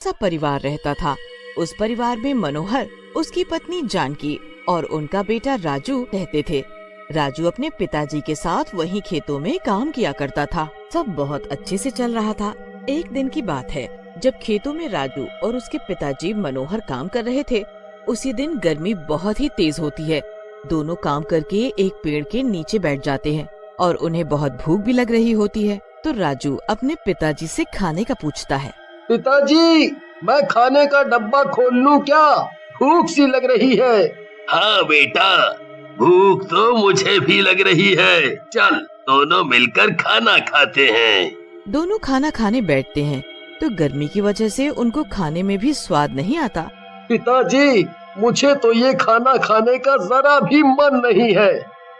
सब परिवार रहता था। उस परिवार में मनोहर, उसकी पत्नी जानकी और उनका बेटा राजू रहते थे। राजू अपने पिताजी के साथ वहीं खेतों में काम किया करता था। सब बहुत अच्छे से चल रहा था। एक दिन की बात है, जब खेतों में राजू और उसके पिताजी मनोहर काम कर रहे थे। उसी दिन गर्मी बहुत ही तेज होती है। दोनों काम करके एक पेड़ के नीचे बैठ जाते हैं और उन्हें बहुत भूख भी लग रही होती है। तो राजू अपने पिताजी से खाने का पूछता है। पिताजी, मैं खाने का डब्बा खोल लूं क्या? भूख सी लग रही है। हाँ बेटा, भूख तो मुझे भी लग रही है। चल दोनों मिलकर खाना खाते हैं। दोनों खाना खाने बैठते हैं तो गर्मी की वजह से उनको खाने में भी स्वाद नहीं आता। पिताजी, मुझे तो ये खाना खाने का जरा भी मन नहीं है।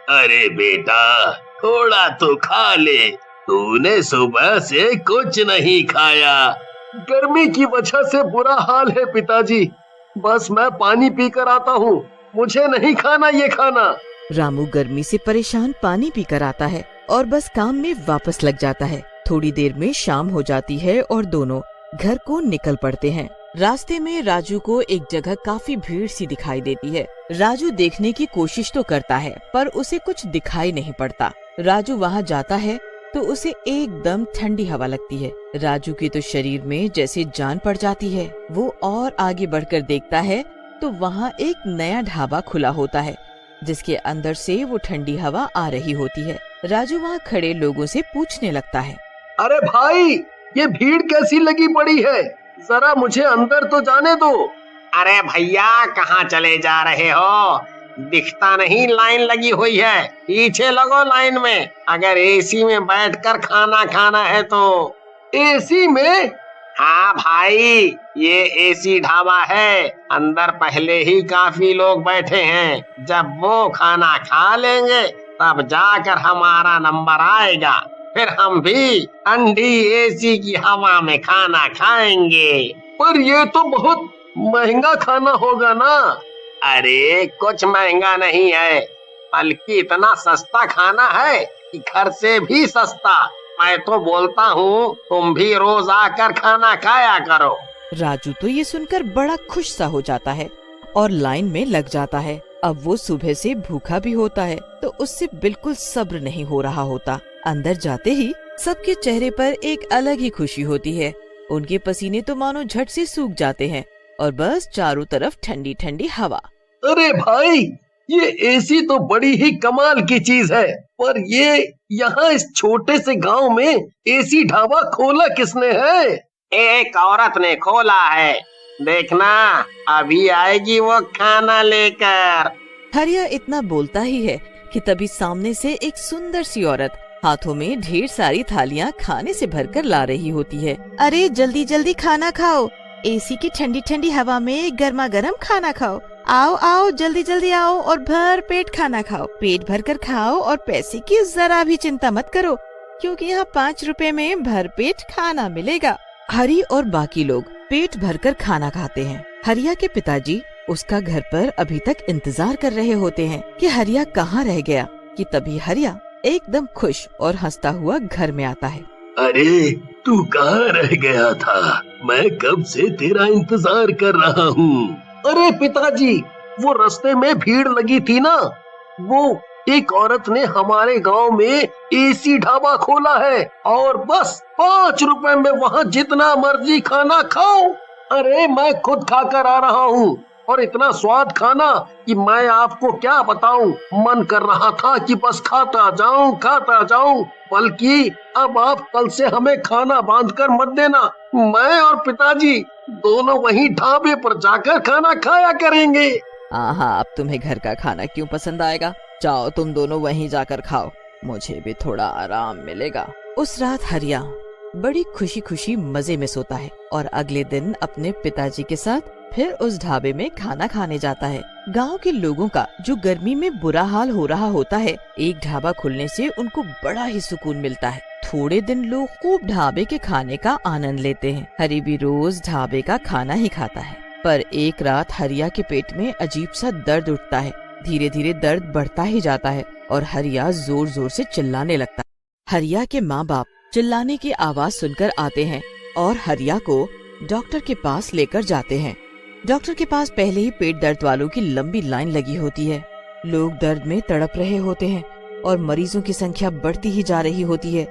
अरे बेटा, थोड़ा तो खा ले, तूने सुबह से कुछ नहीं खाया। गर्मी की वजह से बुरा हाल है पिताजी। बस मैं पानी पीकर आता हूँ, मुझे नहीं खाना ये खाना। रामू गर्मी से परेशान पानी पीकर आता है और बस काम में वापस लग जाता है। थोड़ी देर में शाम हो जाती है और दोनों घर को निकल पड़ते हैं। रास्ते में राजू को एक जगह काफी भीड़ सी दिखाई देती है। राजू देखने की कोशिश तो करता है पर उसे कुछ दिखाई नहीं पड़ता। राजू वहाँ जाता है तो उसे एकदम ठंडी हवा लगती है। राजू के तो शरीर में जैसे जान पड़ जाती है। वो और आगे बढ़कर देखता है तो वहाँ एक नया ढाबा खुला होता है जिसके अंदर से वो ठंडी हवा आ रही होती है। राजू वहाँ खड़े लोगों से पूछने लगता है। अरे भाई, ये भीड़ कैसी लगी पड़ी है? जरा मुझे अंदर तो जाने दो। अरे भैया, कहाँ चले जा रहे हो? दिखता नहीं लाइन लगी हुई है, पीछे लगो लाइन में। अगर एसी में बैठकर खाना खाना है तो। एसी में? हाँ भाई, ये एसी ढाबा है। अंदर पहले ही काफी लोग बैठे हैं। जब वो खाना खा लेंगे तब जाकर हमारा नंबर आएगा। फिर हम भी ठंडी एसी की हवा में खाना खाएंगे। पर ये तो बहुत महंगा खाना होगा ना? अरे कुछ महंगा नहीं है, बल्कि इतना सस्ता खाना है कि घर से भी सस्ता। मैं तो बोलता हूँ तुम भी रोज आकर खाना खाया करो। राजू तो ये सुनकर बड़ा खुश सा हो जाता है और लाइन में लग जाता है। अब वो सुबह से भूखा भी होता है तो उससे बिल्कुल सब्र नहीं हो रहा होता। अंदर जाते ही सबके चेहरे पर एक अलग ही खुशी होती है। उनके पसीने तो मानो झट से सूख जाते हैं और बस चारों तरफ ठंडी ठंडी हवा। अरे भाई, ये एसी तो बड़ी ही कमाल की चीज है। पर ये यहाँ इस छोटे से गांव में एसी ढाबा खोला किसने है? एक औरत ने खोला है। देखना, अभी आएगी वो खाना लेकर। हरिया इतना बोलता ही है कि तभी सामने से एक सुंदर सी औरत हाथों में ढेर सारी थालियां खाने से भरकर ला रही होती है। अरे जल्दी जल्दी खाना खाओ, एसी की ठंडी ठंडी हवा में गर्मा गर्म खाना खाओ। आओ आओ, जल्दी जल्दी आओ और भर पेट खाना खाओ। पेट भर कर खाओ और पैसे की जरा भी चिंता मत करो, क्योंकि यहाँ 5 रुपए में भर पेट खाना मिलेगा। हरी और बाकी लोग पेट भरकर खाना खाते हैं। हरिया के पिताजी उसका घर पर अभी तक इंतजार कर रहे होते हैं कि हरिया कहाँ रह गया। कि तभी हरिया एकदम खुश और हंसता हुआ घर में आता है। अरे तू कहाँ रह गया था? मैं कब से तेरा इंतजार कर रहा हूँ। अरे पिताजी, वो रास्ते में भीड़ लगी थी ना, वो एक औरत ने हमारे गांव में एसी ढाबा खोला है और बस 5 रुपए में वहाँ जितना मर्जी खाना खाओ। अरे मैं खुद खाकर आ रहा हूँ और इतना स्वाद खाना कि मैं आपको क्या बताऊं। मन कर रहा था कि बस खाता जाऊं। बल्कि अब आप कल से हमें खाना बांध कर मत देना। मैं और पिताजी दोनों वहीं ढाबे पर जाकर खाना खाया करेंगे। हाँ, अब तुम्हें घर का खाना क्यों पसंद आएगा? जाओ तुम दोनों वहीं जाकर खाओ, मुझे भी थोड़ा आराम मिलेगा। उस रात हरिया बड़ी खुशी खुशी मजे में सोता है और अगले दिन अपने पिताजी के साथ फिर उस ढाबे में खाना खाने जाता है। गांव के लोगों का जो गर्मी में बुरा हाल हो रहा होता है, एक ढाबा खुलने से उनको बड़ा ही सुकून मिलता है। थोड़े दिन लोग खूब ढाबे के खाने का आनंद लेते हैं। हरी भी रोज ढाबे का खाना ही खाता है। पर एक रात हरिया के पेट में अजीब सा दर्द उठता है। धीरे धीरे दर्द बढ़ता ही जाता है और हरिया जोर जोर से चिल्लाने लगता है। हरिया के माँ बाप चिल्लाने की आवाज सुनकर आते हैं और हरिया को डॉक्टर के पास लेकर जाते हैं। डॉक्टर के पास पहले ही पेट दर्द वालों की लंबी लाइन लगी होती है। लोग दर्द में तड़प रहे होते हैं और मरीजों की संख्या बढ़ती ही जा रही होती है।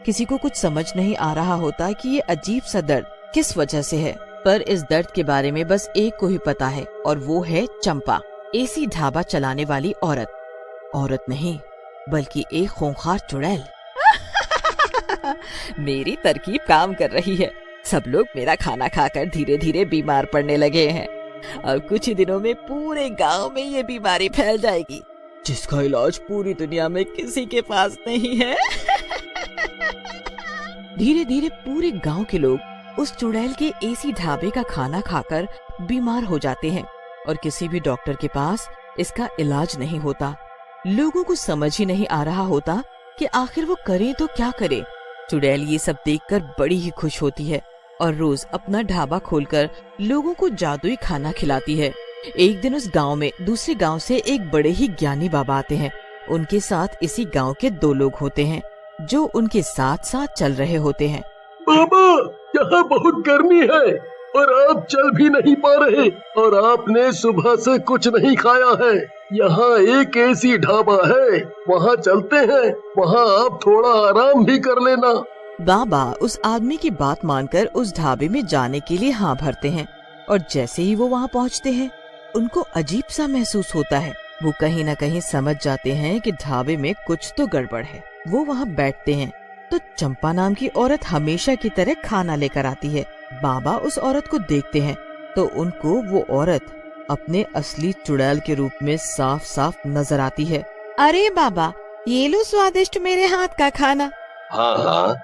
किसी को कुछ समझ नहीं आ रहा होता कि ये अजीब सा दर्द किस वजह से है, पर इस दर्द के बारे में बस एक को ही पता है और वो है चंपा, एसी ढाबा चलाने वाली औरत नहीं बल्कि एक खूंखार चुड़ैल। मेरी तरकीब काम कर रही है। सब लोग मेरा खाना खाकर धीरे धीरे बीमार पड़ने लगे हैं और कुछ ही दिनों में पूरे गांव में ये बीमारी फैल जाएगी जिसका इलाज पूरी दुनिया में किसी के पास नहीं है। धीरे धीरे पूरे गांव के लोग उस चुड़ैल के एसी ढाबे का खाना खाकर बीमार हो जाते हैं और किसी भी डॉक्टर के पास इसका इलाज नहीं होता। लोगों को समझ ही नहीं आ रहा होता कि आखिर वो करे तो क्या करे। चुड़ैल ये सब देखकर बड़ी ही खुश होती है और रोज अपना ढाबा खोलकर लोगों को जादुई खाना खिलाती है। एक दिन उस गांव में दूसरे गांव से एक बड़े ही ज्ञानी बाबा आते हैं। उनके साथ इसी गांव के 2 लोग होते हैं जो उनके साथ साथ चल रहे होते हैं। बाबा, यहाँ बहुत गर्मी है और आप चल भी नहीं पा रहे और आपने सुबह से कुछ नहीं खाया है। यहाँ एक एसी ढाबा है, वहाँ चलते हैं, वहाँ आप थोड़ा आराम भी कर लेना। बाबा उस आदमी की बात मानकर उस ढाबे में जाने के लिए हाँ भरते हैं और जैसे ही वो वहाँ पहुँचते हैं उनको अजीब सा महसूस होता है। वो कहीं न कहीं समझ जाते हैं कि ढाबे में कुछ तो गड़बड़ है। वो वहाँ बैठते हैं तो चंपा नाम की औरत हमेशा की तरह खाना लेकर आती है। बाबा उस औरत को देखते हैं तो उनको वो औरत अपने असली चुड़ैल के रूप में साफ साफ नजर आती है। अरे बाबा, ये लो स्वादिष्ट मेरे हाथ का खाना। हाँ हाँ,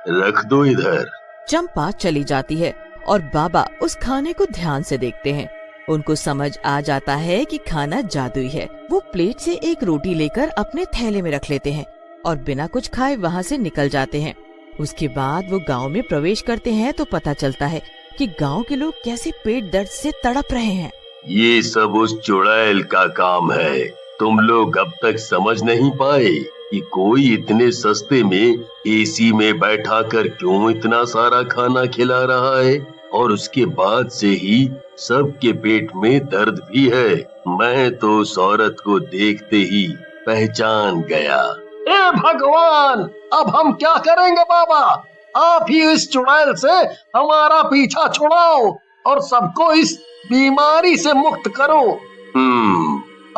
रख दो इधर। चंपा चली जाती है और बाबा उस खाने को ध्यान से देखते हैं। उनको समझ आ जाता है कि खाना जादुई है। वो प्लेट से एक रोटी लेकर अपने थैले में रख लेते हैं और बिना कुछ खाए वहाँ से निकल जाते हैं। उसके बाद वो गांव में प्रवेश करते हैं तो पता चलता है कि गांव के लोग कैसे पेट दर्द से तड़प रहे हैं। ये सब उस चुड़ैल का काम है। तुम लोग अब तक समझ नहीं पाए कि कोई इतने सस्ते में एसी में बैठा कर क्यों इतना सारा खाना खिला रहा है और उसके बाद से ही सबके पेट में दर्द भी है। मैं तो उस औरत को देखते ही पहचान गया। हे भगवान, अब हम क्या करेंगे बाबा? आप ही इस चुड़ैल से हमारा पीछा छुड़ाओ और सबको इस बीमारी से मुक्त करो।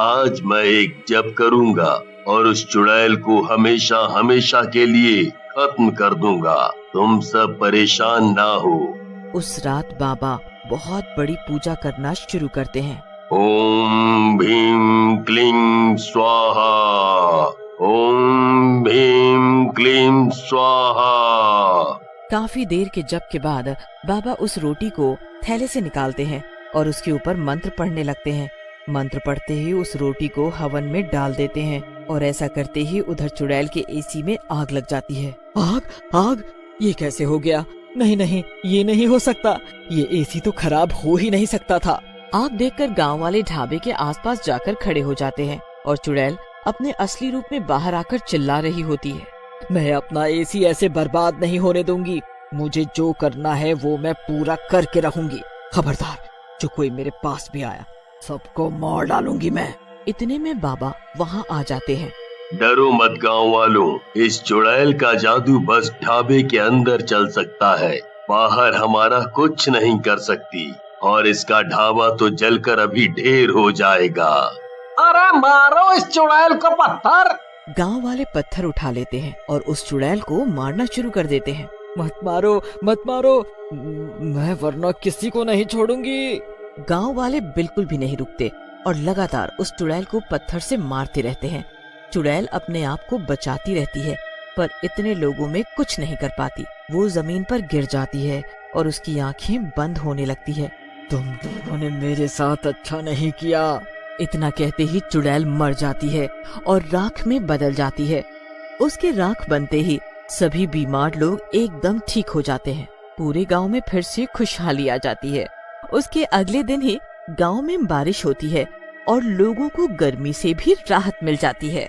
आज मैं एक जप करूंगा और उस चुड़ैल को हमेशा हमेशा के लिए खत्म कर दूंगा। तुम सब परेशान ना हो। उस रात बाबा बहुत बड़ी पूजा करना शुरू करते हैं। ओम भीम क्लीं स्वाहा, ओम भीम क्लीं स्वाहा। काफी देर के जप के बाद बाबा उस रोटी को थैले से निकालते हैं और उसके ऊपर मंत्र पढ़ने लगते हैं। मंत्र पढ़ते ही उस रोटी को हवन में डाल देते हैं और ऐसा करते ही उधर चुड़ैल के एसी में आग लग जाती है। आग, ये कैसे हो गया? नहीं, ये नहीं हो सकता। ये एसी तो खराब हो ही नहीं सकता था। आग देखकर गांव वाले ढाबे के आसपास जाकर खड़े हो जाते हैं और चुड़ैल अपने असली रूप में बाहर आकर चिल्ला रही होती है। मैं अपना एसी ऐसे बर्बाद नहीं होने दूंगी। मुझे जो करना है वो मैं पूरा करके रहूंगी। खबरदार, जो कोई मेरे पास भी आया सबको मार डालूंगी मैं। इतने में बाबा वहाँ आ जाते हैं। डरो मत गांव वालों, इस चुड़ैल का जादू बस ढाबे के अंदर चल सकता है, बाहर हमारा कुछ नहीं कर सकती और इसका ढाबा तो जलकर अभी ढेर हो जाएगा। अरे मारो इस चुड़ैल को पत्थर। गांव वाले पत्थर उठा लेते हैं और उस चुड़ैल को मारना शुरू कर देते हैं। मत मारो, मैं वरना किसी को नहीं छोड़ूंगी। गांव वाले बिल्कुल भी नहीं रुकते और लगातार उस चुड़ैल को पत्थर से मारते रहते हैं। चुड़ैल अपने आप को बचाती रहती है पर इतने लोगों में कुछ नहीं कर पाती। वो जमीन पर गिर जाती है और उसकी आंखें बंद होने लगती है। तुम लोगों ने मेरे साथ अच्छा नहीं किया। इतना कहते ही चुड़ैल मर जाती है और राख में बदल जाती है। उसके राख बनते ही सभी बीमार लोग एकदम ठीक हो जाते हैं। पूरे गांव में फिर से खुशहाली आ जाती है। उसके अगले दिन ही गांव में बारिश होती है और लोगों को गर्मी से भी राहत मिल जाती है।